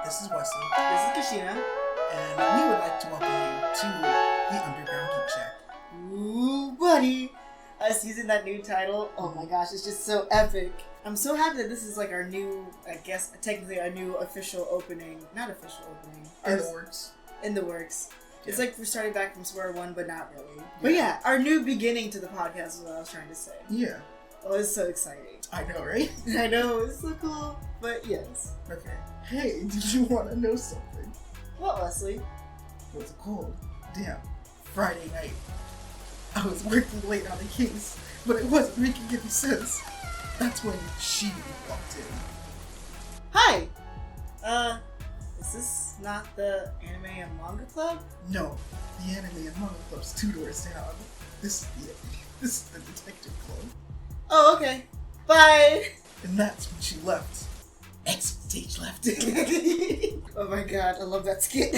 This is Wesley. This is Kashina. And we would like to welcome you to the Underground Geek Shack. Ooh, buddy. Us using that new title. Oh my gosh, it's just so epic. I'm so happy that this is like our new, I guess, technically our new official opening. Not official opening. In the works. In the works. Yeah. It's like we're starting back from square one, but not really. But yeah, our new beginning to the podcast is what I was trying to say. Yeah. Oh, it's so exciting. I know, right? I know, it's so cool. But yes. Okay. Hey, did you want to know something? What, Wesley? What's it called? Damn. Friday night. I was working late on a case, but it wasn't making any sense. That's when she walked in. Hi! Is this not the Anime and Manga Club? No, the Anime and Manga Club's 2 doors down. This is the Detective Club. Oh, okay. Bye! And that's when she left. Exit stage left. Oh my god, I love that skit.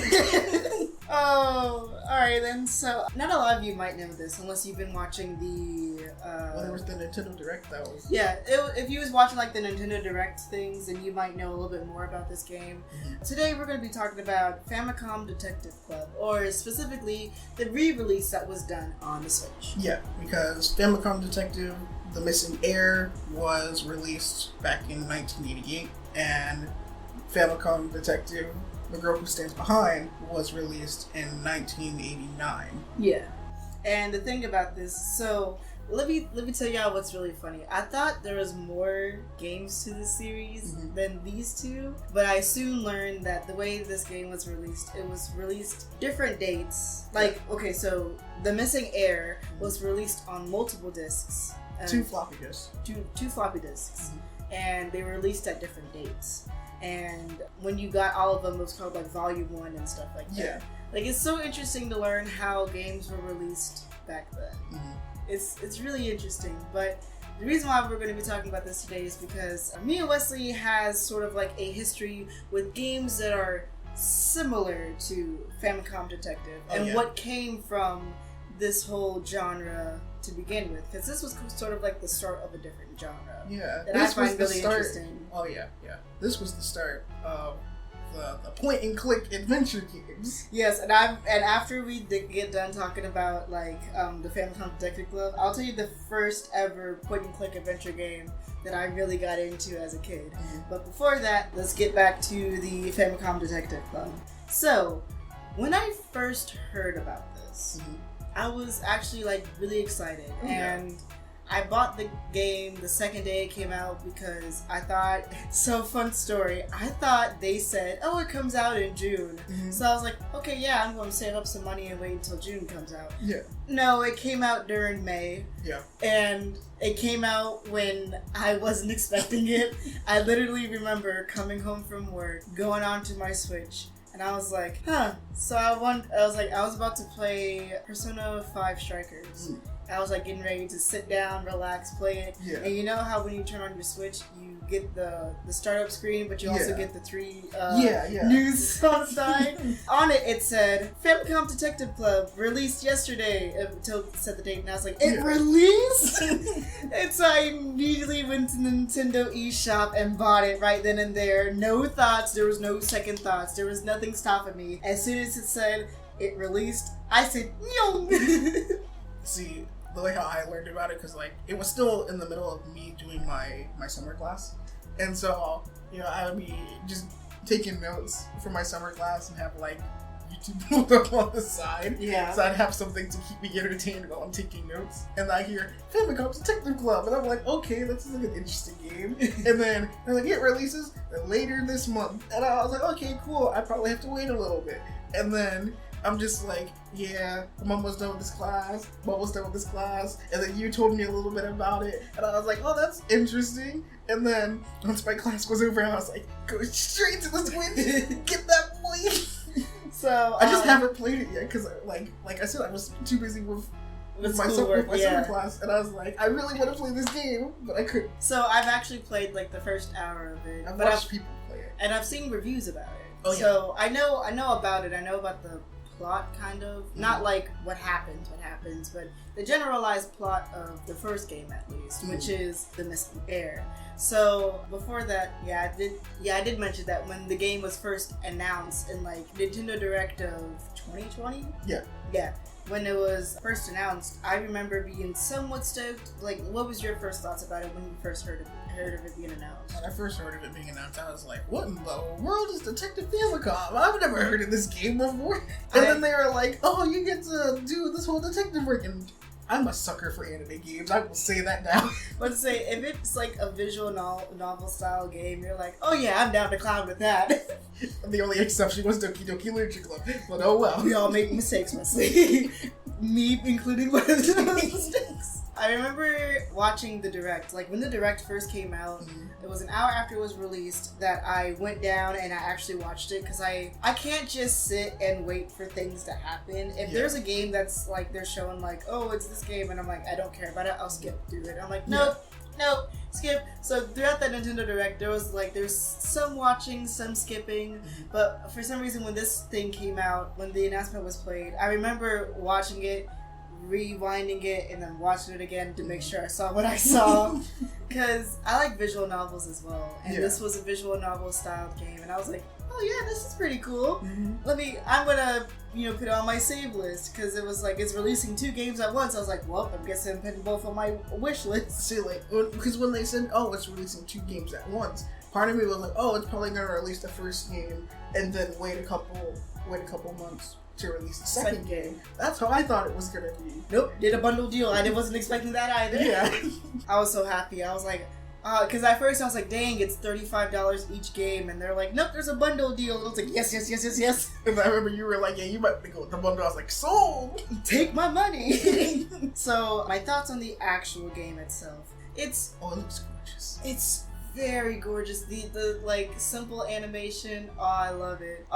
Oh, alright then. So, not a lot of you might know this unless you've been watching the. Well, there was the Nintendo Direct that was. Yeah, if you was watching like the Nintendo Direct things, then you might know a little bit more about this game. Mm-hmm. Today we're going to be talking about Famicom Detective Club, or specifically the re-release that was done on the Switch. Yeah, because Famicom Detective: The Missing Heir was released back in 1988, and Famicom Detective: The Girl Who Stands Behind was released in 1989. Yeah. And the thing about this, so let me tell y'all what's really funny. I thought there was more games to this series than these two, but I soon learned that the way this game was released, it was released different dates. Like, okay, so The Missing Heir was released on multiple discs. 2 floppy disks. Two floppy disks. And they were released at different dates. And when you got all of them, it was called like Volume 1 and stuff like that. Yeah. Like, it's so interesting to learn how games were released back then. It's really interesting. But the reason why we're going to be talking about this today is because me and Wesley has sort of like a history with games that are similar to Famicom Detective and what came from this whole genre to begin with, because this was sort of like the start of a different genre. Yeah, that I find really interesting. Oh yeah. This was the start of the point and click adventure games. Yes, and after we get done talking about like the Famicom Detective Club, I'll tell you the first ever point and click adventure game that I really got into as a kid. But before that, let's get back to the Famicom Detective Club. So, when I first heard about this, I was actually like really excited, and I bought the game the second day it came out because I thought, so fun story, I thought they said, oh, it comes out in June. So I was like, okay, yeah, I'm going to save up some money and wait until June comes out. Yeah. No, it came out during May. Yeah. And it came out when I wasn't expecting it. I literally remember coming home from work, going onto my Switch, and I was like, huh. So I was about to play Persona 5 Strikers. I was like getting ready to sit down, relax, play it. Yeah. And you know how when you turn on your Switch, you get the startup screen, but you also get the 3 news on the side. On it, it said, Famicom Detective Club, released yesterday, until it said the date, and I was like, it released? And so I immediately went to the Nintendo eShop and bought it right then and there. No thoughts, there was no second thoughts, there was nothing stopping me. As soon as it said, it released, I said, no. See, the way how I learned about it, because like it was still in the middle of me doing my summer class, and so I would be just taking notes for my summer class and have like YouTube pulled up on the side, so I'd have something to keep me entertained while I'm taking notes. And I hear Famicom Detective Club, and I'm like, okay, this is like an interesting game. And then they're like, it releases later this month, and I was like, okay, cool. I probably have to wait a little bit, and then I'm just like, yeah, I'm almost done with this class. And then you told me a little bit about it. And I was like, oh, that's interesting. And then once my class was over, I was like, go straight to the Switch. Get that boy. So I just haven't played it yet because, like I said, I was too busy with my summer class. And I was like, I really want to play this game, but I couldn't. So I've actually played like the first hour of it. I've watched people play it. And I've seen reviews about it. Oh, yeah. So I know about it. I know about the plot, kind of. Not like what happens, but the generalized plot of the first game, at least, which is the missing heir. So before that, I did mention that when the game was first announced in like Nintendo Direct of 2020. Yeah. When it was first announced, I remember being somewhat stoked. Like, what was your first thoughts about it when you first heard of it being announced? When I first heard of it being announced, I was like, what in the world is Detective Famicom? I've never heard of this game before. And then they were like, oh, you get to do this whole detective work. And I'm a sucker for anime games. I will say that now. But to say, if it's like a visual novel style game, you're like, oh yeah, I'm down to clown with that. The only exception was Doki Doki Literature Club. But oh well. We all make mistakes, Wesley. Me including one of those mistakes. I remember watching the Direct. Like, when the Direct first came out, it was an hour after it was released that I went down and I actually watched it, because I can't just sit and wait for things to happen. If there's a game that's like, they're showing like, oh, it's this game, and I'm like, I don't care about it, I'll skip through it. I'm like, nope, skip. So throughout that Nintendo Direct, there's some watching, some skipping, but for some reason when this thing came out, when the announcement was played, I remember watching it, rewinding it, and then watching it again to make sure I saw what I saw, because I like visual novels as well, and this was a visual novel styled game, and I was like, oh yeah, this is pretty cool. I'm gonna put it on my save list, because it was like, it's releasing 2 games at once. I was like, well, I'm guessing I'm putting both on my wish list. See, like, because when they said, oh, it's releasing 2 games at once, part of me was like, oh, it's probably gonna release the first game and then wait a couple months to release the second game. That's how I thought it was gonna be. Nope, did a bundle deal. I wasn't expecting that either. Yeah. I was so happy. I was like, because at first I was like, dang, it's $35 each game, and they're like, nope, there's a bundle deal. And I was like, yes. And I remember you were like, yeah, you might go with the bundle. I was like, sold! Take my money! So, my thoughts on the actual game itself. It looks gorgeous. It's very gorgeous. The like simple animation. Oh, I love it.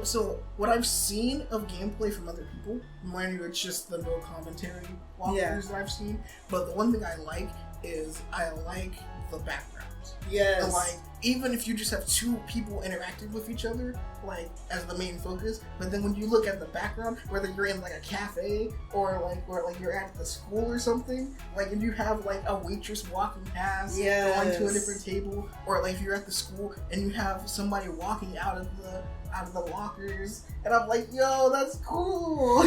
So what I've seen of gameplay from other people, mind you, it's just the no commentary walkthroughs that I've seen. But the one thing I like is I like the backgrounds. Yes. And like, even if you just have 2 people interacting with each other, like, as the main focus, but then when you look at the background, whether you're in like a cafe or you're at the school or something, like, and you have like a waitress walking past, going to a different table, or like if you're at the school and you have somebody walking out of the lockers, and I'm like, yo, that's cool.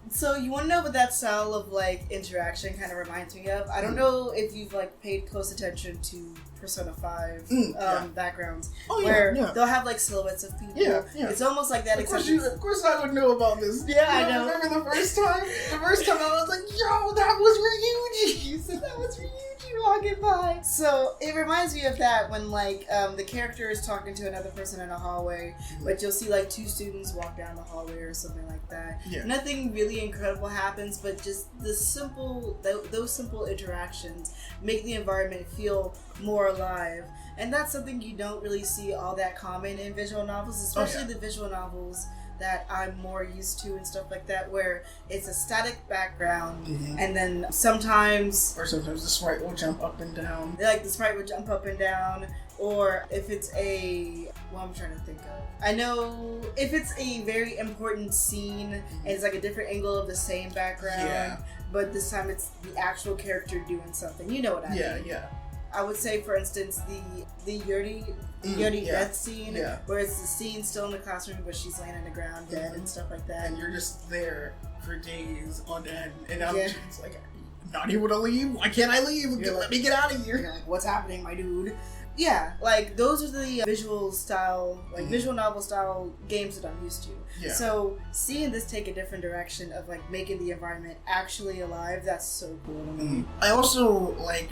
So you want to know what that style of like interaction kind of reminds me of? I don't know if you've like paid close attention to Persona 5 backgrounds, where they'll have like silhouettes of people. Yeah. It's almost like that. Of course I would know about this. Yeah, I know. Remember the first time I was like, yo, that was Ryuji. So that was Ryuji walking by. So it reminds me of that when like the character is talking to another person in a hallway, but you'll see like 2 students walk down the hallway or something like that. Yeah. Nothing really incredible happens, but just those simple interactions make the environment feel more alive. And that's something you don't really see all that common in visual novels, especially the visual novels that I'm more used to and stuff like that, where it's a static background, and then sometimes the sprite will jump up and down. Like the sprite will jump up and down, or if it's I'm trying to think of. I know if it's a very important scene and it's like a different angle of the same background, but this time it's the actual character doing something. You know what I mean? Yeah. I would say, for instance, the Yuri death scene, where it's the scene still in the classroom, but she's laying on the ground dead and stuff like that. And you're just there for days on end, and I'm just like, not able to leave? Why can't I leave? Let me get out of here. You're like, what's happening, my dude? Yeah, like, those are the visual novel style games that I'm used to. Yeah. So, seeing this take a different direction of, like, making the environment actually alive, that's so cool to me. I also like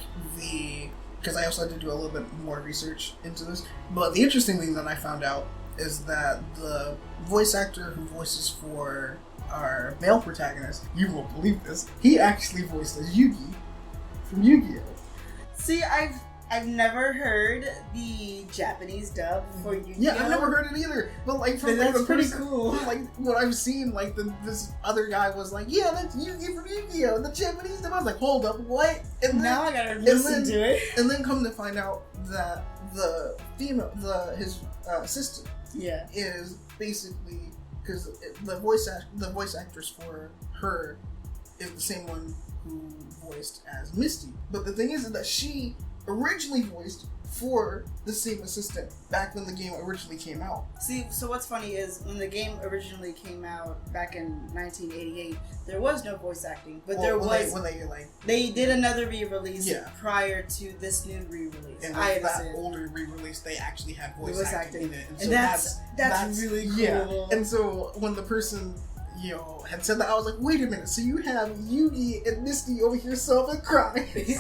because I also had to do a little bit more research into this, but the interesting thing that I found out is that the voice actor who voices for our male protagonist, you won't believe this, he actually voiced as Yugi from Yu-Gi-Oh! See, I've never heard the Japanese dub for Yu-Gi-Oh! Yeah, I've never heard it either. But like, from that's the pretty person, cool. Like what I've seen, like this other guy was like, yeah, that's Yugi from Yu-Gi-Oh! The Japanese dub. I was like, hold up, what? And then, now I gotta listen to it. And then come to find out that his assistant, is basically because the voice actress for her is the same one who voiced as Misty. But the thing is that she originally voiced for the same assistant back when the game originally came out. See, so what's funny is when the game originally came out back in 1988, there was no voice acting, but they did another re-release prior to this new re-release. And with that older re-release, they actually had voice acting in it, and so that's really cool. Yeah. And so when the person had said that, I was like, wait a minute, so you have Yugi and Misty over here sobbing crying.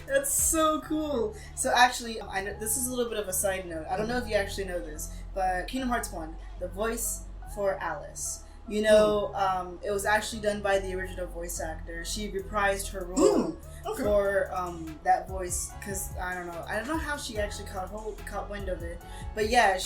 That's so cool. So actually, I know this is a little bit of a side note. I don't know if you actually know this, but Kingdom Hearts 1, the voice for Alice, it was actually done by the original voice actor. She reprised her role for that voice, because I don't know how she actually caught wind of it, but yeah,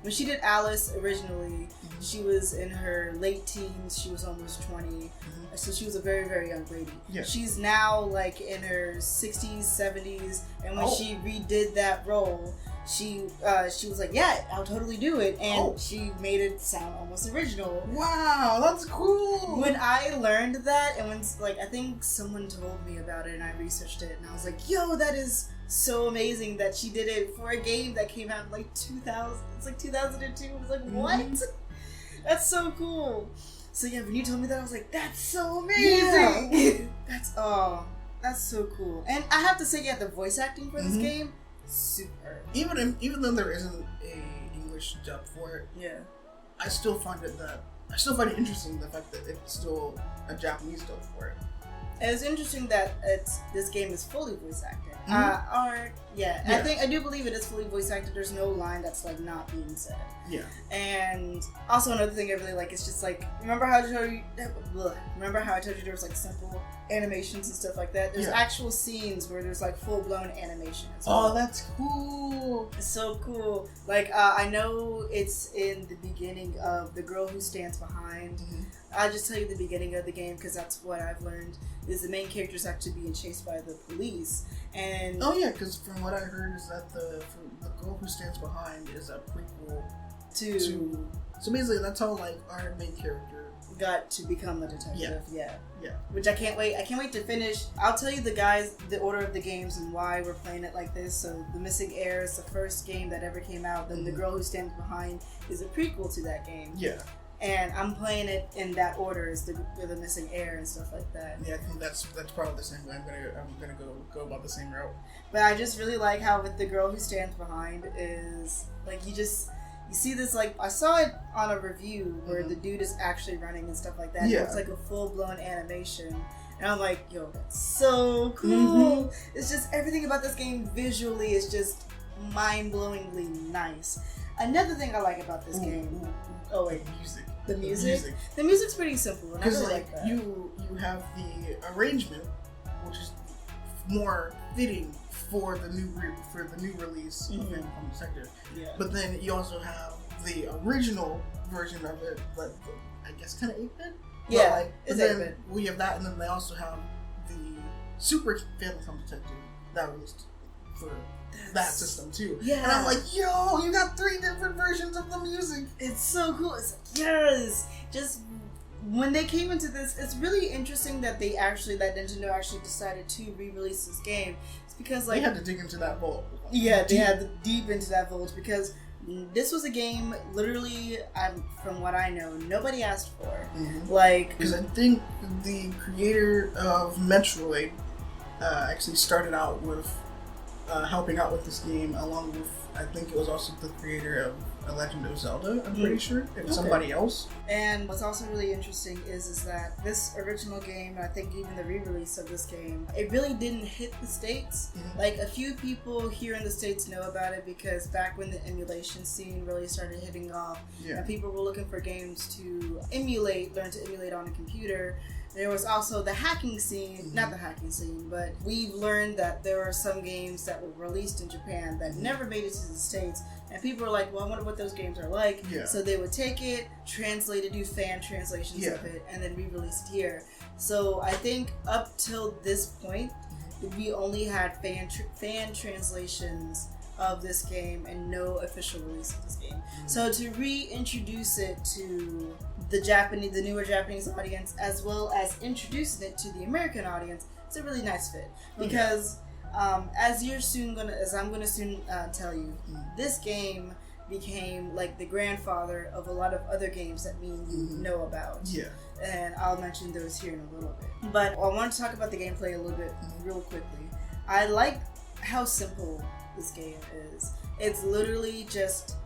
when she did Alice originally, she was in her late teens. She was almost 20. So she was a very, very young lady. Yeah. She's now like in her 60s, 70s. And when she redid that role, she was like, yeah, I'll totally do it. And she made it sound almost original. Wow, that's cool. When I learned that, and when I think someone told me about it and I researched it, and I was like, yo, that is so amazing that she did it for a game that came out in like 2000. It's like 2002. I was like, what? That's so cool. So yeah, when you told me that, I was like, that's so amazing. Yeah. That's so cool. And I have to say, the voice acting for this game, super. Even though there isn't a English dub for it, I still find it interesting, the fact that it's still a Japanese dub for it. And it's interesting that this game is fully voice acted. I do believe it is fully voice acted. There's no line that's like not being said. Yeah. And also another thing I really like is just like, remember how I told you there was like simple animations and stuff like that? There's actual scenes where there's like full blown animation as well. Oh, that's cool. It's so cool. Like I know it's in the beginning of The Girl Who Stands Behind. I'll just tell you the beginning of the game because that's what I've learned. Is the main character's actually being chased by the police, and because from what I heard is that the Girl Who Stands Behind is a prequel to so basically that's how like our main character got to become a detective. Yeah. Which I can't wait to finish. I'll tell you the order of the games and why we're playing it like this. So The Missing Heir is the first game that ever came out. Then The Girl Who Stands Behind is a prequel to that game. Yeah. And I'm playing it in that order, as the Missing Heir and stuff like that. Yeah, I think that's probably the same way. I'm gonna go about the same route. But I just really like how with The Girl Who Stands Behind is like you see this, like I saw it on a review where the dude is actually running and stuff like that. Yeah. It's like a full blown animation. And I'm like, yo, that's so cool. It's just everything about this game visually is just mind-blowingly nice. Another thing I like about this game. Oh wait, music. The music. The music's pretty simple, and I really like that. You have the arrangement, which is more fitting for the new release of Famicom Detective. Yeah. But then you also have the original version of it, but I guess kind of 8-bit. Yeah, it's 8-bit. We have that, and then they also have the Super Famicom Detective that released for that system too. Yeah. And I'm like, yo, you got 3 different versions of the music. It's so cool. It's like, yes. Just when they came into this, it's really interesting that Nintendo actually decided to re-release this game. It's because like they had to dig into that vault. Yeah, they had to deep into that vault because this was a game literally, from what I know, nobody asked for. Because I think the creator of Metroid actually started out with helping out with this game, along with, I think it was also the creator of A Legend of Zelda, I'm pretty sure, and somebody else. And what's also really interesting is that this original game, and I think even the re-release of this game, it really didn't hit the States. Like, a few people here in the States know about it because back when the emulation scene really started hitting off, and people were looking for games to learn to emulate on a computer, there was also the hacking scene, not the hacking scene, but we've learned that there are some games that were released in Japan that never made it to the States, and people were like, well, I wonder what those games are like. So they would take it, translate it, do fan translations of it, and then re-release it here. So I think up till this point, we only had fan translations of this game and no official release of this game. So to reintroduce it to the newer Japanese audience, as well as introducing it to the American audience, it's a really nice fit. Because as I'm gonna soon tell you, this game became like the grandfather of a lot of other games that me and you know about. Yeah. And I'll mention those here in a little bit. But I want to talk about the gameplay a little bit real quickly. I like how simple this game is. It's literally just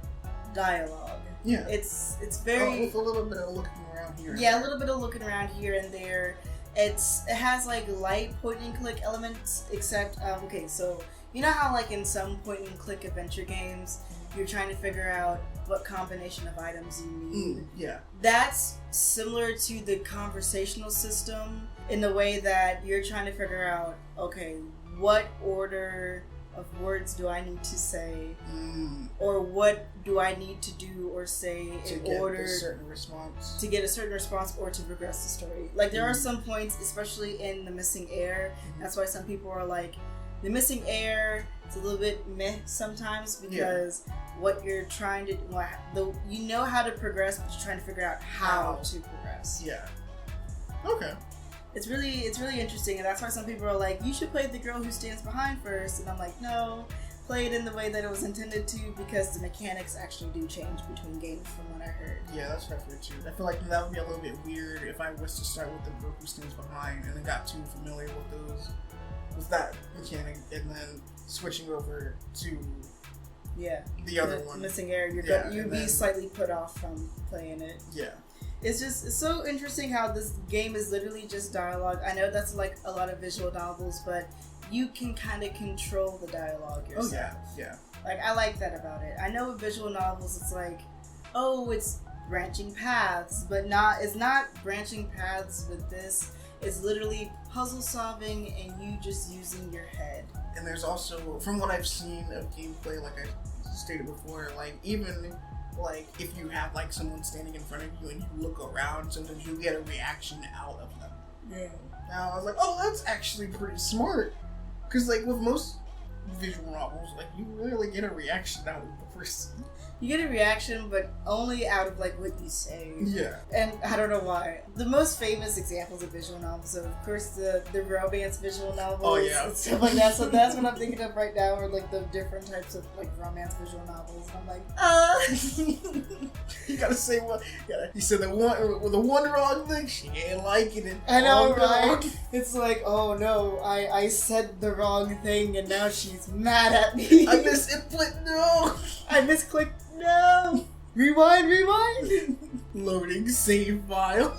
dialogue. Yeah. It's very with a little bit of looking around here. Yeah, a little bit of looking around here and there. It has like light point and click elements, except so you know how like in some point and click adventure games you're trying to figure out what combination of items you need. Yeah. That's similar to the conversational system in the way that you're trying to figure out, okay, what order of words do I need to say, or what do I need to do or say in order to get a certain response or to progress the story. Like there are some points, especially in the missing air. That's why some people are like, the missing air is a little bit meh sometimes because what you're trying to you know how to progress, but you're trying to figure out how to progress. Yeah. Okay. It's really interesting, and that's why some people are like, you should play the girl who stands behind first, and I'm like, no, play it in the way that it was intended to, because the mechanics actually do change between games from what I heard. Yeah, that's what I feel too. I feel like that would be a little bit weird if I was to start with the girl who stands behind and then got too familiar with that mechanic, and then switching over to the other one. Missing air, you'd be slightly put off from playing it. Yeah. It's so interesting how this game is literally just dialogue. I know that's like a lot of visual novels, but you can kind of control the dialogue yourself. Oh yeah. Like, I like that about it. I know with visual novels, it's like, oh, it's branching paths, but it's not branching paths with this. It's literally puzzle solving and you just using your head. And there's also, from what I've seen of gameplay, like I stated before, like even like if you have like someone standing in front of you and you look around, sometimes you get a reaction out of them. Yeah. Now I was like, oh, that's actually pretty smart, because like with most visual novels, like you rarely get a reaction out of the person. You get a reaction, but only out of like what you say. Yeah. And I don't know why. The most famous examples of visual novels are, of course, the romance visual novels and stuff like that. So that's what I'm thinking of right now, are like the different types of like romance visual novels. And I'm like, You gotta say what? You said the one wrong thing. She ain't liking it. I know, right? It's like, oh no, I said the wrong thing, and now she's mad at me. I misinput. No. I misclicked. No! Rewind! Loading save file.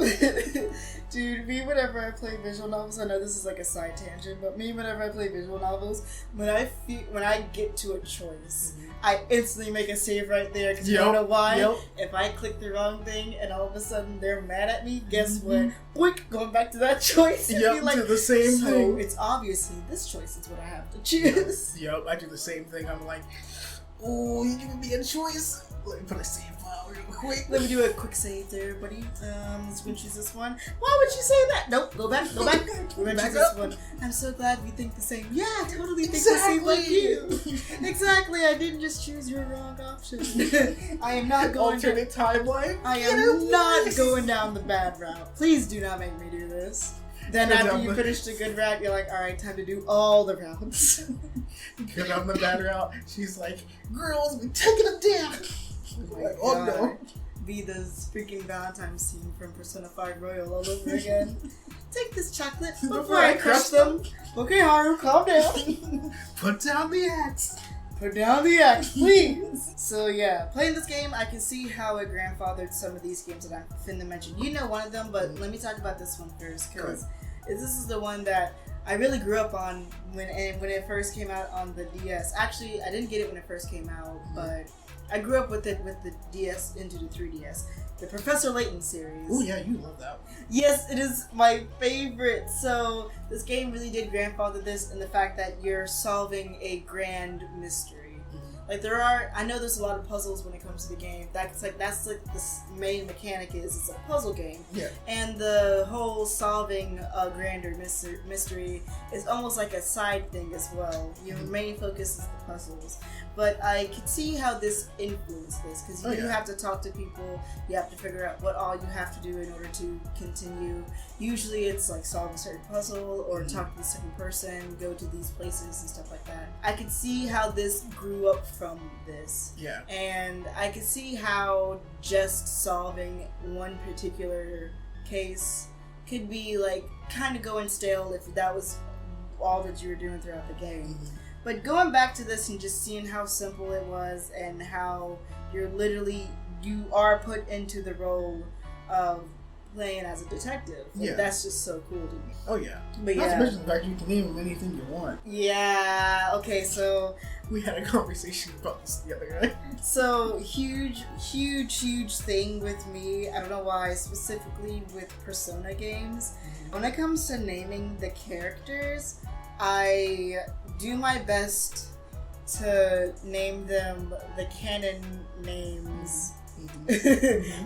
Dude, me whenever I play visual novels, I know this is like a side tangent, but me whenever I play visual novels, when I get to a choice, I instantly make a save right there, because you don't know why. If I click the wrong thing and all of a sudden they're mad at me, guess what? Boink, going back to that choice. Yep, like, do the same thing. So it's obviously this choice is what I have to choose. Yep, I do the same thing. I'm like, oh, you giving me a choice? Let me put a save file real quick. Let me do a quick save there, buddy. Let's choose this one. Why would you say that? Nope, go back. We're gonna choose this one. I'm so glad we think the same. Yeah, I totally think the same like you. Exactly, I didn't just choose your wrong option. I am not going alternate timeline. I am not going down the bad route. Please do not make me do this. Then after you finish the good route, you're like, alright, time to do all the routes. Go down the bad route. She's like, girls, we taking them down. Like, oh no. Be the freaking Valentine's scene from Persona 5 Royal all over again. Take this chocolate before I crush them. Okay, Haru, calm down. Put down the axe. Put down the axe, please. So yeah, playing this game, I can see how it grandfathered some of these games that I'm finna mention. You know one of them, but let me talk about this one first, because this is the one that I really grew up on when it first came out on the DS. Actually, I didn't get it when it first came out, but I grew up with it with the DS into the 3DS. The Professor Layton series. Oh yeah, you love that one. Yes, it is my favorite. So this game really did grandfather this in the fact that you're solving a grand mystery. Like I know there's a lot of puzzles when it comes to the game. That's the main mechanic is it's a puzzle game. Yeah. And the whole solving a grander mystery is almost like a side thing as well. Your main focus is the puzzles. But I could see how this influenced this, because you have to talk to people, you have to figure out what all you have to do in order to continue. Usually it's like solve a certain puzzle, or talk to this certain person, go to these places and stuff like that. I could see how this grew up from this. Yeah. And I could see how just solving one particular case could be like kind of going stale if that was all that you were doing throughout the game. But going back to this and just seeing how simple it was and how you are put into the role of playing as a detective. Like, that's just so cool to me. Oh yeah. But not to mention the fact you can name him anything you want. Yeah. Okay, so we had a conversation about this the other day. So huge thing with me. I don't know why, specifically with Persona games. When it comes to naming the characters, I do my best to name them the canon names.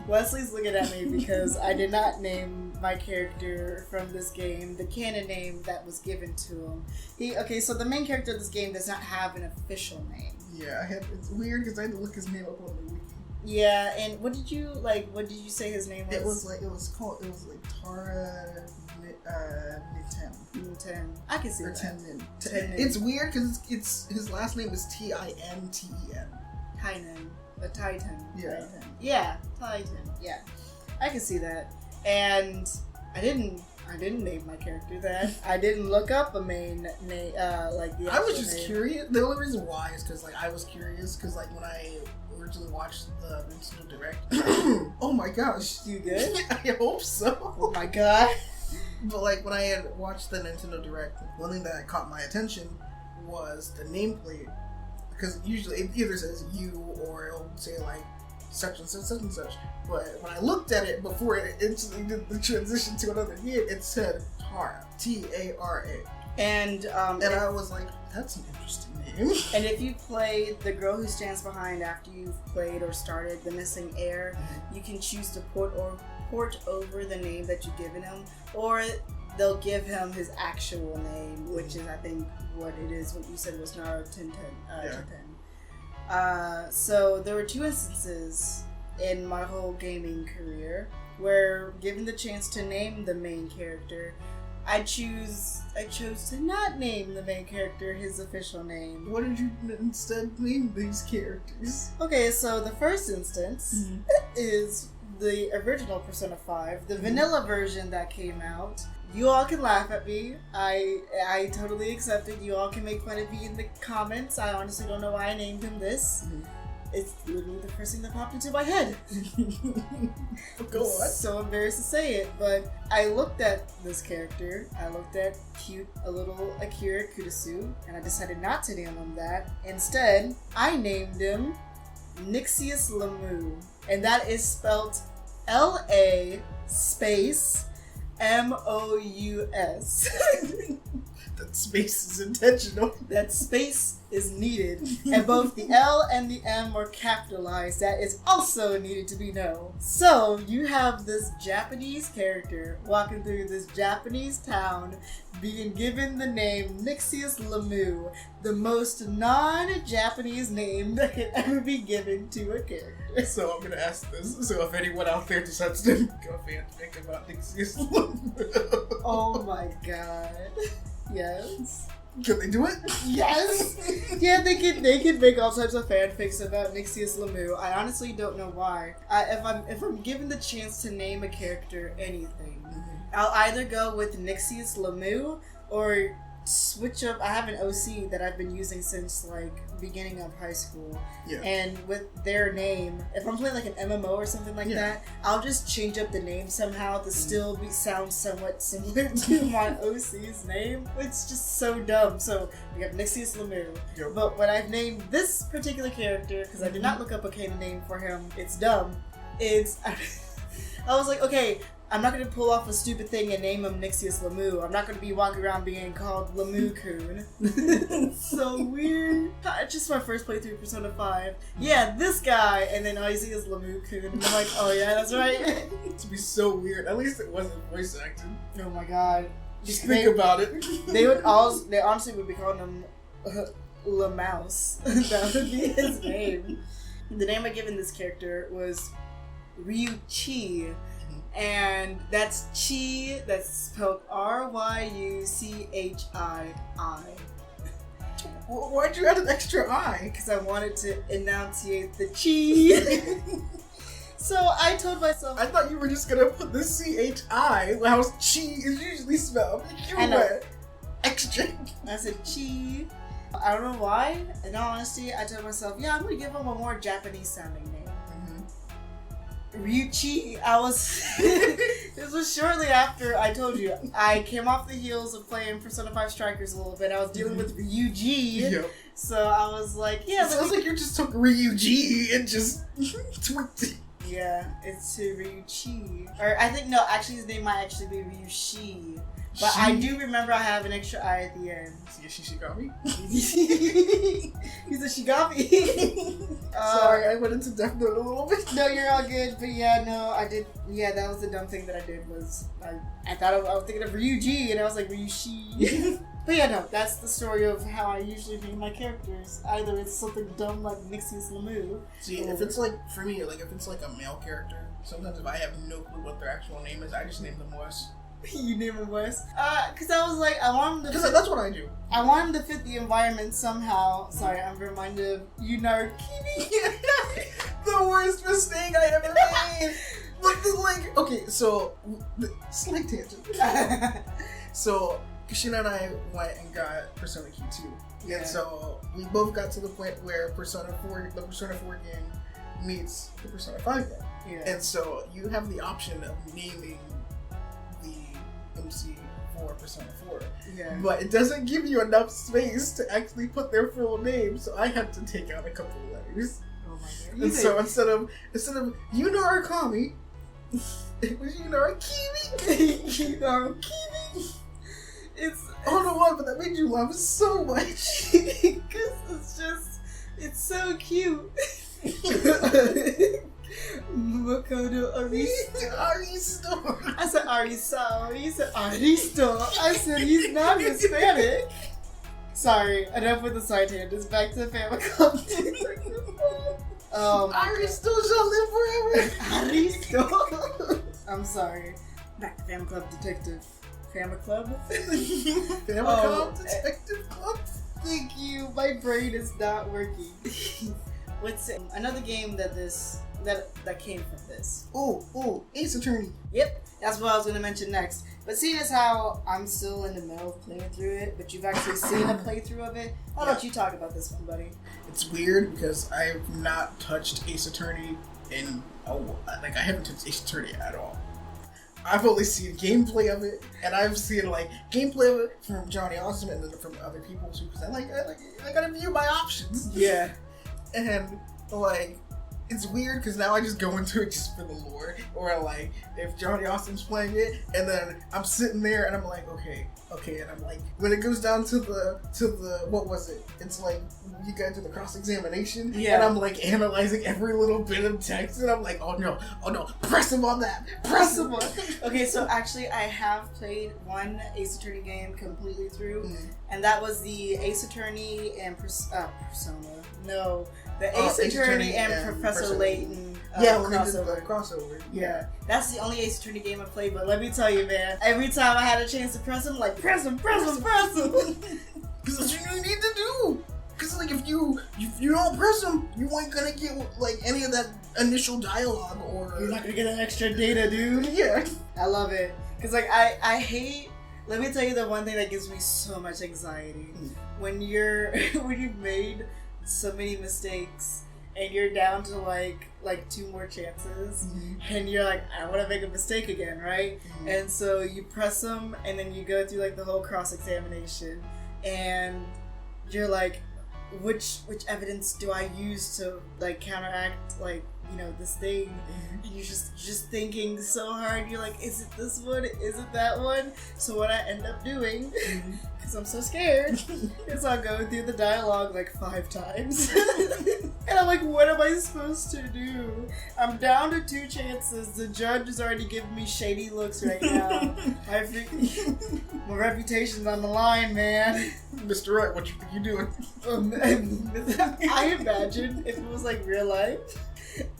Wesley's looking at me because I did not name my character from this game the canon name that was given to him. So the main character of this game does not have an official name. Yeah, it's weird because I had to look his name up on the wiki. Yeah, and what did you say his name was? It was like Tara Niten. I can see that. Tenen. It's weird because it's his last name is Tinten. Tynan. A Titan. Yeah. Titan. Yeah. Titan. Yeah. I can see that. And I didn't name my character that. I didn't look up a main name, like the I was just name. curious. The only reason why is because I was curious because when I originally watched the Nintendo Direct. Oh my gosh. You good? I hope so. Oh my god. But when I had watched the Nintendo Direct, one thing that caught my attention was the nameplate. Because usually it either says you or it'll say such and such, such and such. But when I looked at it before it instantly did the transition to another name, it said Tara. Tara. And I was like, that's an interesting name. And if you play The Girl Who Stands Behind after you've played or started The Missing Heir, you can choose to port over the name that you've given him, or they'll give him his actual name, which is, I think, what it is. What you said was Naro Tinten. So there were 2 instances in my whole gaming career where, given the chance to name the main character, I chose to not name the main character his official name. What did you instead name these characters? Okay, so the first instance is the original Persona 5, the vanilla version that came out. You all can laugh at me. I totally accept it. You all can make fun of me in the comments. I honestly don't know why I named him this. It's literally the first thing that popped into my head. Go on. So embarrassed to say it, but I looked at this character. I looked at a little Akira Kudasu, and I decided not to name him that. Instead, I named him Nixius Lamu, and that is spelled L-A space M-O-U-S. That space is intentional. That space is needed, and both the L and the M are capitalized. That is also needed to be known. So you have this Japanese character walking through this Japanese town, being given the name Nixius Lamu, the most non-Japanese name that could ever be given to a character. So I'm gonna ask this. So if anyone out there decides to go fanfic about Nixius Lamu, oh my god. Yes. Can they do it? Yes. Yeah, they could make all types of fanfics about Nixius Lamu. I honestly don't know why. If I'm given the chance to name a character anything, I'll either go with Nixius Lamu or switch up. I have an OC that I've been using since beginning of high school. Yeah. And with their name, if I'm playing an MMO or something like that, I'll just change up the name somehow to still sound somewhat similar to my OC's name. It's just so dumb. So we got Nixius Lamu. Yep. But when I've named this particular character, because I did not look up a canon name for him, it's dumb. I was like, okay, I'm not gonna pull off a stupid thing and name him Nixius Lamu. I'm not gonna be walking around being called Lamu-kun. It's so weird. It's just my first playthrough of Persona 5. Yeah, this guy, and then all you see is Lamu-kun, and I'm like, oh yeah, that's right. It'd be so weird. At least it wasn't voice acted. Oh my god. Just think about it. They honestly would be calling him Lamouse. That would be his name. The name I given this character was Ryuchi. And that's Chi, that's spelled Ryuchii. Why'd you add an extra I? Because I wanted to enunciate the Chi. So I told myself... I thought you were just gonna put the CHI, how Chi is usually spelled. You went extra. I said Chi. I don't know why. In all honesty, I told myself, yeah, I'm gonna give him a more Japanese sounding name. Ryuchi, this was shortly after I told you. I came off the heels of playing Persona 5 Strikers a little bit. I was dealing with Ryuji. Yep. So I was like, yeah. It sounds like you just took Ryuji and just tweaked it. Yeah, it's to Ryuchi. Or I think, no, actually his name might actually be Ryushi. But I do remember I have an extra I at the end. Is he a Shigami? He's a Shigami. Sorry, I went into Death Note a little bit. No, you're all good. But yeah, no, I did. Yeah, that was the dumb thing that I did was I thought I was thinking of Ryuji and I was like Ryushi. But yeah, no, that's the story of how I usually name my characters. Either it's something dumb like Nixius Lamu. See, if it's like, for me, like if it's like a male character, sometimes if I have no clue what their actual name is, I just name them Wes. You name him Wes? Because I was like, I want him to... Because that's what I do. I want him to fit the environment somehow. Sorry, I'm reminded of Yunarkini. The worst mistake I ever made. But the, like, okay, so, slight tangent. So, Kushina and I went and got Persona Key 2. Yeah. And so, we both got to the point where the Persona 4 game meets the Persona 5 game. Yeah. And so, you have the option of naming MC for Persona 4. Yeah. But it doesn't give you enough space to actually put their full name, so I had to take out a couple of letters. Oh my god. And so instead of Yuna Arkami, it was Yuna Arkimi. Yuna Arkimi. It's oh no what, but that made you laugh so much. Because it's so cute. Makoto Aristo. I said Aristo. You said Aristo. I said he's not Hispanic. Sorry, enough with the side tangents. Back to Famicom Detective Club. Aristo shall live forever. Aristo. I'm sorry. Back to Famicom Detective. Famicom Detective Club. Thank you. My brain is not working. What's it? Another game that came from this. Oh, Ace Attorney. Yep, that's what I was going to mention next. But seeing as how I'm still in the middle of playing through it, but you've actually seen a playthrough of it, how about you talk about this one, buddy? It's weird because I have not touched Ace Attorney in I haven't touched Ace Attorney at all. I've only seen gameplay of it, and I've seen like gameplay of it from Johnny Awesome and then from other people too, because I gotta view my options. Yeah. And like, it's weird because now I just go into it just for the lore, or like if Johnny Austin's playing it, and then I'm sitting there and I'm like, okay, and I'm like, when it goes down to the what was it? It's like you got to the cross-examination, and I'm like analyzing every little bit of text, and I'm like, oh no, press him on that, press him on. Okay, so actually I have played one Ace Attorney game completely through, and that was the Ace Attorney and Persona. No. The Ace Attorney and Professor Layton crossover. Yeah. That's the only Ace Attorney game I played, but let me tell you, man, every time I had a chance to press him, like, press him. Because that's what you need to do. Because, like, if you don't press him, you ain't gonna get, like, any of that initial dialogue, or... You're not gonna get that extra data, dude. Yeah. I love it. Because, like, I hate... Let me tell you the one thing that gives me so much anxiety. When you've made so many mistakes and you're down to like 2 more chances, and you're like, I want to make a mistake again, right? And so you press them, and then you go through like the whole cross-examination, and you're like, which evidence do I use to like counteract like, you know, this thing? And you're just thinking so hard. You're like, is it this one? Is it that one? So what I end up doing, because I'm so scared, is I'll go through the dialogue like 5 times. And I'm like, what am I supposed to do? I'm down to 2 chances. The judge is already giving me shady looks right now. My reputation's on the line, man. Mr. Right, what you think you doing? I imagine if it was like real life,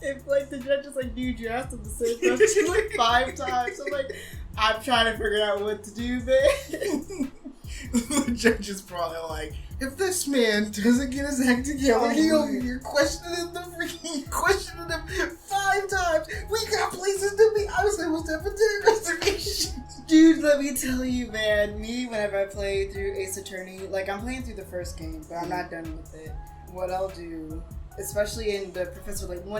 if like the judge is like, dude, you asked him the same question like 5 times. I'm like, I'm trying to figure out what to do, man. The judge is probably like, if this man doesn't get his act together, you're questioning him 5 times. We got places to be. I was supposed to have a dinner reservation. Dude, let me tell you, man. Me, whenever I play through Ace Attorney, like I'm playing through the first game, but I'm not done with it. What I'll do, especially in the Professor Layton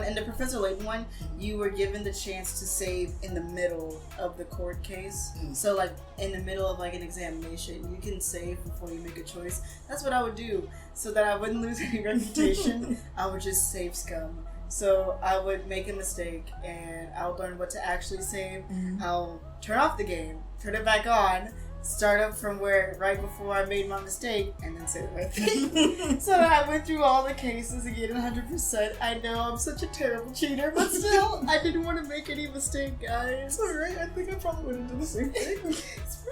one, you were given the chance to save in the middle of the court case. So like in the middle of like an examination, you can save before you make a choice. That's what I would do. So that I wouldn't lose any reputation, I would just save scum. So I would make a mistake and I'll learn what to actually save. I'll turn off the game, turn it back on, start up from where right before I made my mistake, and then say the right thing. So that I went through all the cases again 100%. I know I'm such a terrible cheater, but still, I didn't want to make any mistake, guys. It's alright, I think I probably would have done the same thing.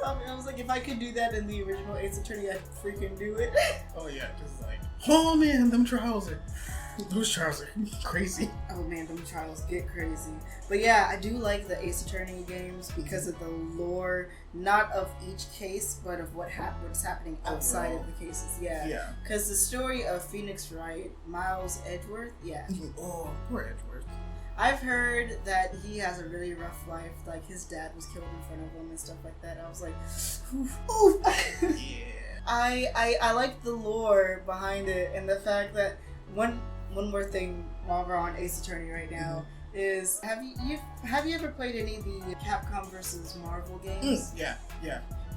I was like, if I could do that in the original Ace Attorney, I'd freaking do it. Oh yeah, just like, oh man, those trials are crazy. Oh man, them trials get crazy. But yeah, I do like the Ace Attorney games because of the lore, not of each case, but of what's happening outside of the cases. Yeah. Because the story of Phoenix Wright, Miles Edgeworth, Oh, poor Edgeworth. I've heard that he has a really rough life. Like his dad was killed in front of him and stuff like that. I was like, oof. Yeah. I like the lore behind it and the fact that one more thing while we're on Ace Attorney right now is have you ever played any of the Capcom versus Marvel games? Yeah.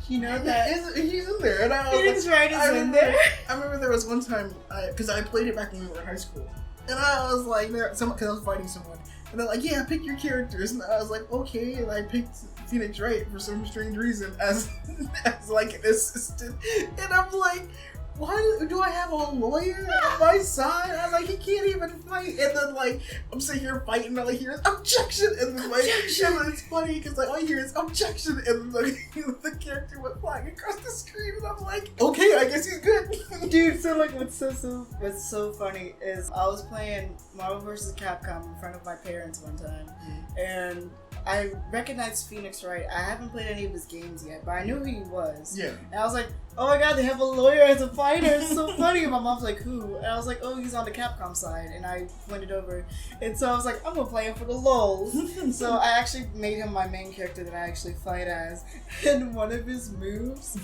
You know that he's in there, and Phoenix Wright is in there. I remember there was one time because I played it back when we were in high school, and I was like, because I was fighting someone, and they're like, yeah, pick your characters, and I was like, okay, and I picked Phoenix Wright for some strange reason as like an assistant, and I'm like, why do I have a lawyer on my side? I'm like, he can't even fight. And then, like, I'm sitting here fighting, and all I hear is objection. And then, like, and it's funny because, like, all I hear is objection. And then, the character went flying across the screen, and I'm like, okay, I guess he's good. Dude, so, like, what's so funny is I was playing Marvel vs. Capcom in front of my parents one time, and I recognized Phoenix Wright. I haven't played any of his games yet, but I knew who he was. Yeah. And I was like, oh my god, they have a lawyer as a fighter. It's so funny. And my mom's like, who? And I was like, oh, he's on the Capcom side. And I pointed over. And so I was like, I'm going to play him for the lulz. So I actually made him my main character that I actually fight as. And one of his moves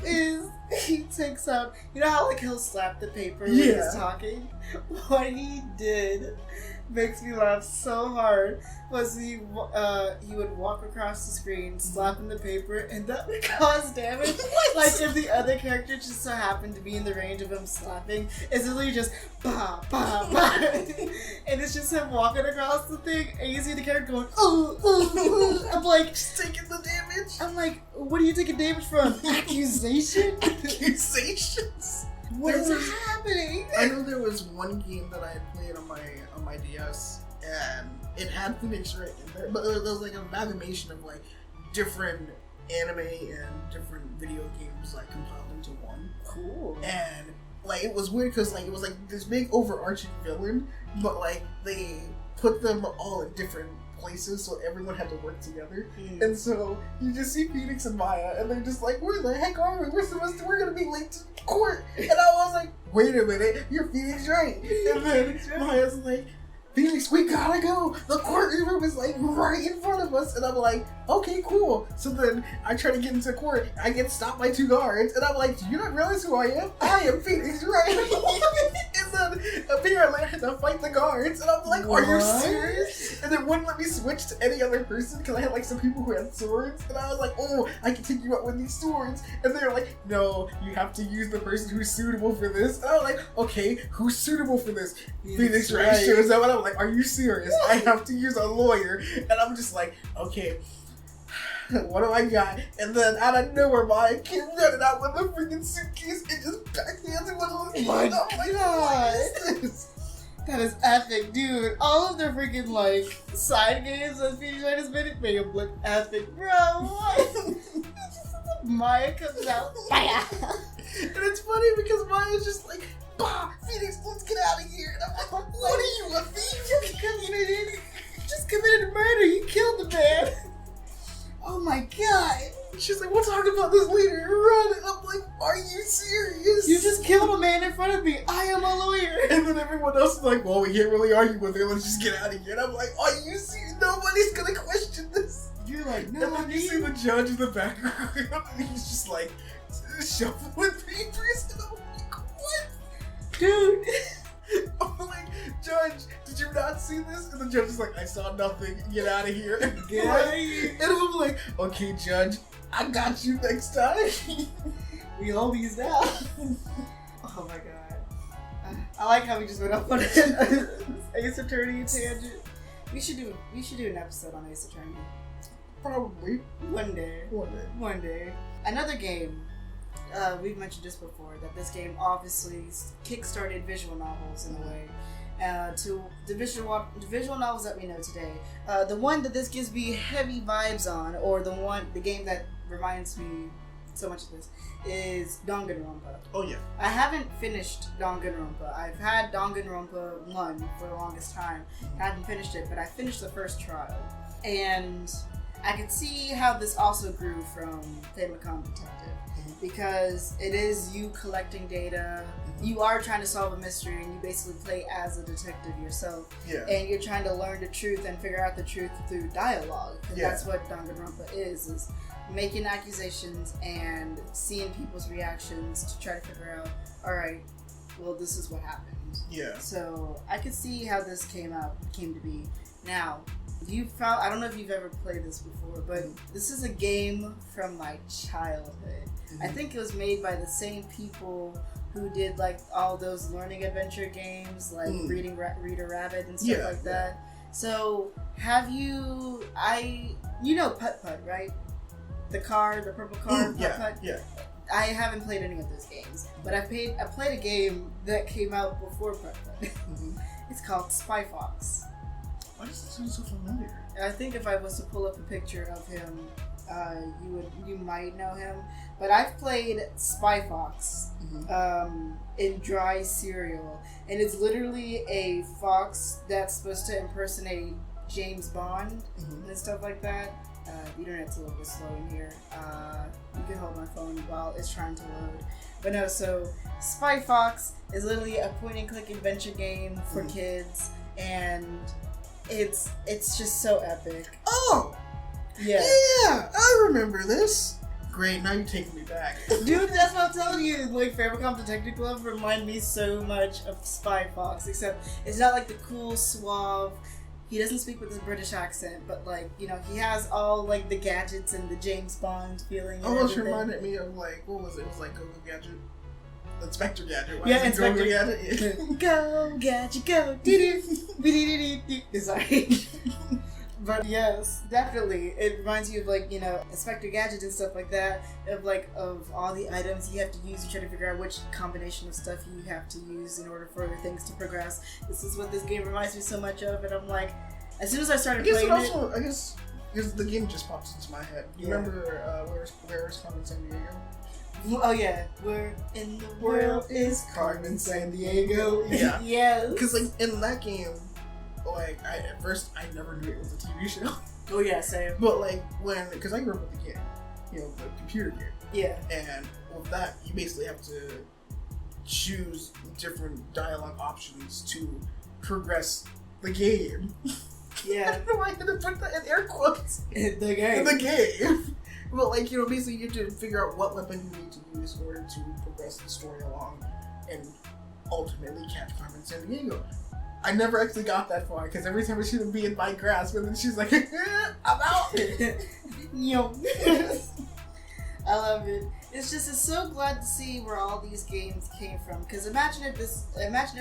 is he takes out, you know how like he'll slap the paper when he's talking? What he did makes me laugh so hard was he would walk across the screen slapping the paper and that would cause damage. Like if the other character just so happened to be in the range of him slapping, it's literally just bah bah bah and it's just him walking across the thing and you see the character going ooh. I'm like, just taking the damage. I'm like, what are you taking damage from? Accusations? What is happening? I know there was one game that I had played on my DS, and it had Phoenix Wright in there, but there was like an amalgamation of like different anime and different video games like compiled into one. Cool. And like it was weird because like it was like this big overarching villain, but like they put them all in different places, so everyone had to work together. And so you just see Phoenix and Maya, and they're just like, where the heck are we? We're gonna be late to court. And I was like, wait a minute, you're Phoenix Wright. And then Maya's like, Phoenix, we gotta go. The courtroom is like right in front of us. And I'm like, okay, cool. So then I try to get into court. I get stopped by 2 guards. And I'm like, do you not realize who I am? I am Phoenix Wright. And then apparently I had to fight the guards. And I'm like, are you serious? and they wouldn't let me switch to any other person because I had like some people who had swords, and I was like, oh, I can take you out with these swords, and they were like, no, you have to use the person who's suitable for this. And I was like, okay, who's suitable for this? Phoenix Wright shows up, and I'm like, are you serious? I have to use a lawyer, and I'm just like, okay. What do I got? And then out of nowhere, Maya came running out with a freaking suitcase and just backhanded one of those. Oh my god! What is this? That is epic, dude. All of their freaking like side games that Phoenix Wright has made them look epic, bro. What? Maya comes out, Maya. And it's funny because Maya's just like, bah, Phoenix, let's get out of here. And I'm like, what are you, a thief? Just committed murder. You killed the man. Oh my god. She's like, we'll talk about this later. Run. And I'm like, are you serious? You just killed a man in front of me. I am a lawyer. And then everyone else is like, well, we can't really argue with her. Let's just get out of here. And I'm like, are you serious? Nobody's going to question this. You're like, no. And then you see the judge in the background. And he's just like, shuffling papers. And I'm like, what? Dude. I'm like, Judge, did you not see this? And the judge is like, I saw nothing. Get out of here. Get out of here. And I'm like, okay, Judge, I got you next time. We all these now. Oh my god. I like how we just went up on an Ace Attorney tangent. We should do an episode on Ace Attorney. Probably. One day. Another game. We've mentioned this before, that this game obviously kickstarted visual novels in a way. To the visual novels that we know today. The one that this gives me heavy vibes on, or the game that reminds me so much of this, is Danganronpa. Oh yeah. I haven't finished Danganronpa. I've had Danganronpa 1 for the longest time. I haven't finished it, but I finished the first trial. And I could see how this also grew from Famicom Detective. Because it is you collecting data, you are trying to solve a mystery, and you basically play as a detective yourself. Yeah. And you're trying to learn the truth and figure out the truth through dialogue. And that's what Danganronpa is making accusations and seeing people's reactions to try to figure out, alright, well, this is what happened. Yeah. So I could see how this came to be. Now, I don't know if you've ever played this before, but this is a game from my childhood. Mm-hmm. I think it was made by the same people who did like all those learning adventure games, like Reader Rabbit and stuff like that. So you know Putt Putt, right? The purple car, Putt Putt? Yeah. I haven't played any of those games, but I played a game that came out before Putt Putt. Mm-hmm. It's called Spy Fox. Why does this sound so familiar? I think if I was to pull up a picture of him, you might know him. But I've played Spy Fox in dry cereal, and it's literally a fox that's supposed to impersonate James Bond and stuff like that. The internet's a little bit slow in here. You can hold my phone while it's trying to load. But no, so Spy Fox is literally a point-and-click adventure game for kids, and it's just so epic. Oh! Yeah, I remember this. Great, now you're taking me back. Dude, that's what I'm telling you. Like, Famicom Detective Club remind me so much of Spy Fox, except it's not like the cool, suave. He doesn't speak with his British accent, but like, you know, he has all like the gadgets and the James Bond feeling. Almost reminded me of like, what was it? It was like Go-Go Gadget. Inspector Gadget. Yeah, Inspector Gadget. Go Gadget, go. Sorry. But yes, definitely. It reminds you of like, you know, Inspector Gadget and stuff like that. Of all the items you have to use, you try to figure out which combination of stuff you have to use in order for things to progress. This is what this game reminds me so much of, and I'm like, as soon as I started playing I guess because the game just pops into my head. You remember where's Carmen Sandiego? Oh yeah, where in the world is Carmen Sandiego? Yeah, yes. Because like in that game, like at first I never knew it was a TV show. Oh yeah, same. But like because I grew up with the game, you know, the computer game. Yeah. And with that, you basically have to choose different dialogue options to progress the game. Yeah. I don't know why I had to put that in air quotes. In the game. In the game. But like, you know, basically you have to figure out what weapon you need to use in order to progress the story along and ultimately catch Carmen Sandiego. I never actually got that far because every time she would be in my grasp, and then she's like, I'm out. Yo. I love it. It's so glad to see where all these games came from. Because imagine if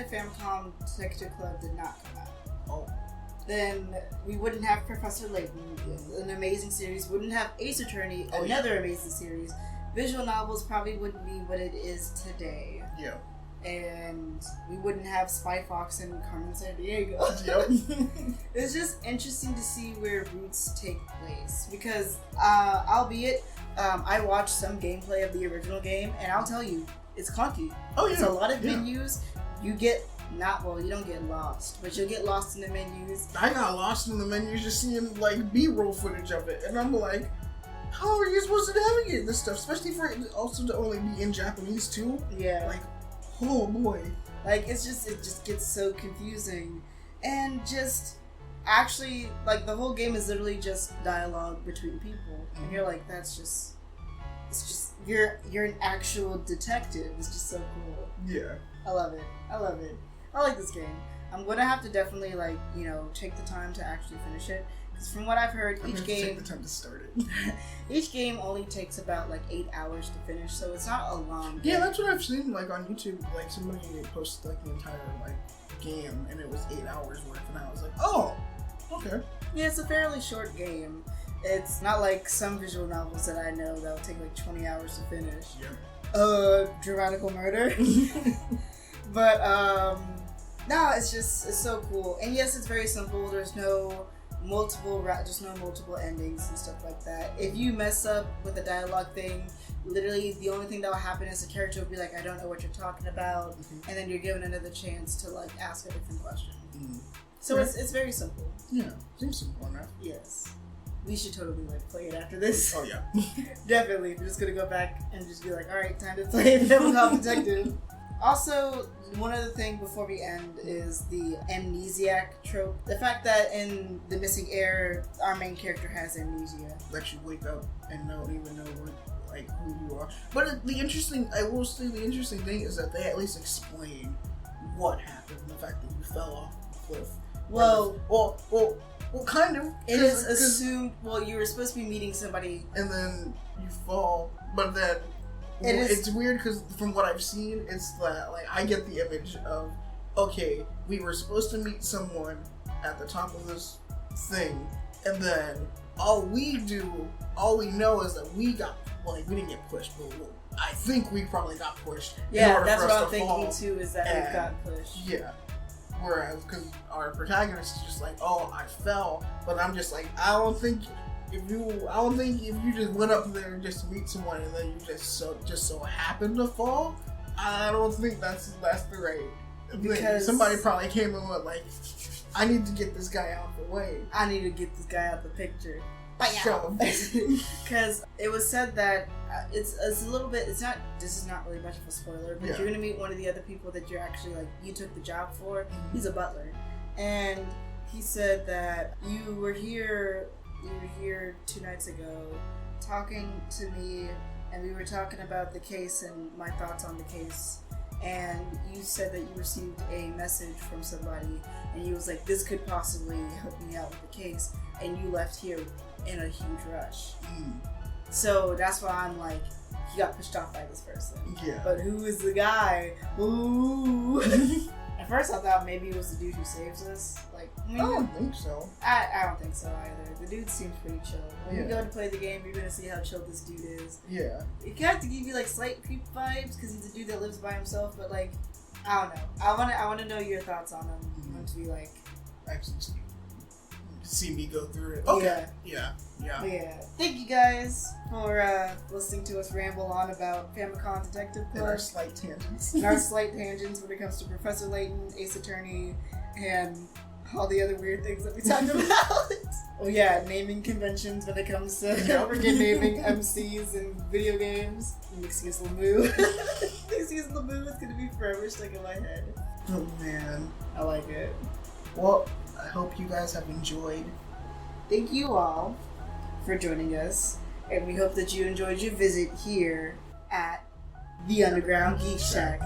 Famicom Detective Club did not come out. Oh. Then we wouldn't have Professor Layton, an amazing series. Wouldn't have Ace Attorney, another amazing series. Visual novels probably wouldn't be what it is today. Yeah. And we wouldn't have Spy Fox and Carmen Sandiego. Yep. It's just interesting to see where roots take place. Because, albeit, I watched some gameplay of the original game, and I'll tell you, it's clunky. Oh, yeah. It's a lot of menus. You don't get lost, but you'll get lost in the menus. I got lost in the menus just seeing, like, B-roll footage of it, and I'm like, how are you supposed to navigate this stuff? Especially for it also to only be in Japanese, too. Yeah. Like, oh, boy. Like, it just gets so confusing. And just... Actually, like, the whole game is literally just dialogue between people. And you're like, it's just, you're an actual detective. It's just so cool. Yeah. I love it. I like this game. I'm gonna have to definitely, like, take the time to actually finish it. Because from what I've heard, each game... take the time to start it. Each game only takes about, 8 hours to finish, so it's not a long game. Yeah, that's what I've seen, like, on YouTube. Like, somebody posted, like, the entire, game, and it was 8 hours worth, and I was like, oh! Okay. Yeah, it's a fairly short game. It's not like some visual novels that I know that'll take 20 hours to finish. Yeah. Dramatical murder. But, no, it's so cool. And yes, it's very simple. There's no multiple endings and stuff like that. If you mess up with the dialogue thing, literally the only thing that will happen is the character will be like, I don't know what you're talking about. Mm-hmm. And then you're given another chance to, ask a different question. Mm-hmm. So it's very simple. Yeah, seems simple enough. Yes. We should totally play it after this. Oh yeah. Definitely. We're just gonna go back and just be like, alright, time to play Famicom Detective. Also, one other thing before we end is the amnesiac trope. The fact that in The Missing Heir, our main character has amnesia. That you wake up and don't even know who you are. But I will say the interesting thing is that they at least explain what happened. The fact that you fell off the cliff. Well, kind of. It is assumed. Well, you were supposed to be meeting somebody, and then you fall. But then it's weird because from what I've seen, it's that I get the image of okay, we were supposed to meet someone at the top of this thing, and then all we know is that we got we didn't get pushed, but I think we probably got pushed. Yeah, that's what I'm thinking too. Is that we got pushed? Yeah. Whereas, because our protagonist is just oh, I fell, but I'm just I don't think if you just went up there just to meet someone and then you just so happened to fall, I don't think that's the right thing. Because somebody probably came in with I need to get this guy out of the way. I need to get this guy out the picture. Because it was said that it's a little bit. This is not really much of a spoiler, but you're gonna meet one of the other people that you're actually you took the job for. Mm-hmm. He's a butler, and he said that you were here 2 nights ago, talking to me, and we were talking about the case and my thoughts on the case. And you said that you received a message from somebody, and you was like, "This could possibly help me out with the case," and you left here in a huge rush. So that's why I'm he got pushed off by this person. Yeah. But who is the guy? Ooh. At first I thought maybe it was the dude who saves us. I don't think so. I don't think so either. The dude seems pretty chill. When you go to play the game, you're gonna see how chill this dude is. Yeah. It kind of to give you slight creep vibes because he's a dude that lives by himself, but I don't know. I wanna know your thoughts on him. I want to be actually see me go through it. Okay. Yeah. Thank you guys for listening to us ramble on about Famicom Detective Club. And our slight tangents. When it comes to Professor Layton, Ace Attorney, and all the other weird things that we talked about. Oh yeah, naming conventions when it comes to freaking naming MCs in video games. Excuse Lamoo. Excuse Lamoo is gonna be forever stuck in my head. Oh man. I like it. Well, I hope you guys have enjoyed. Thank you all for joining us, and we hope that you enjoyed your visit here at the Underground Geek Shack.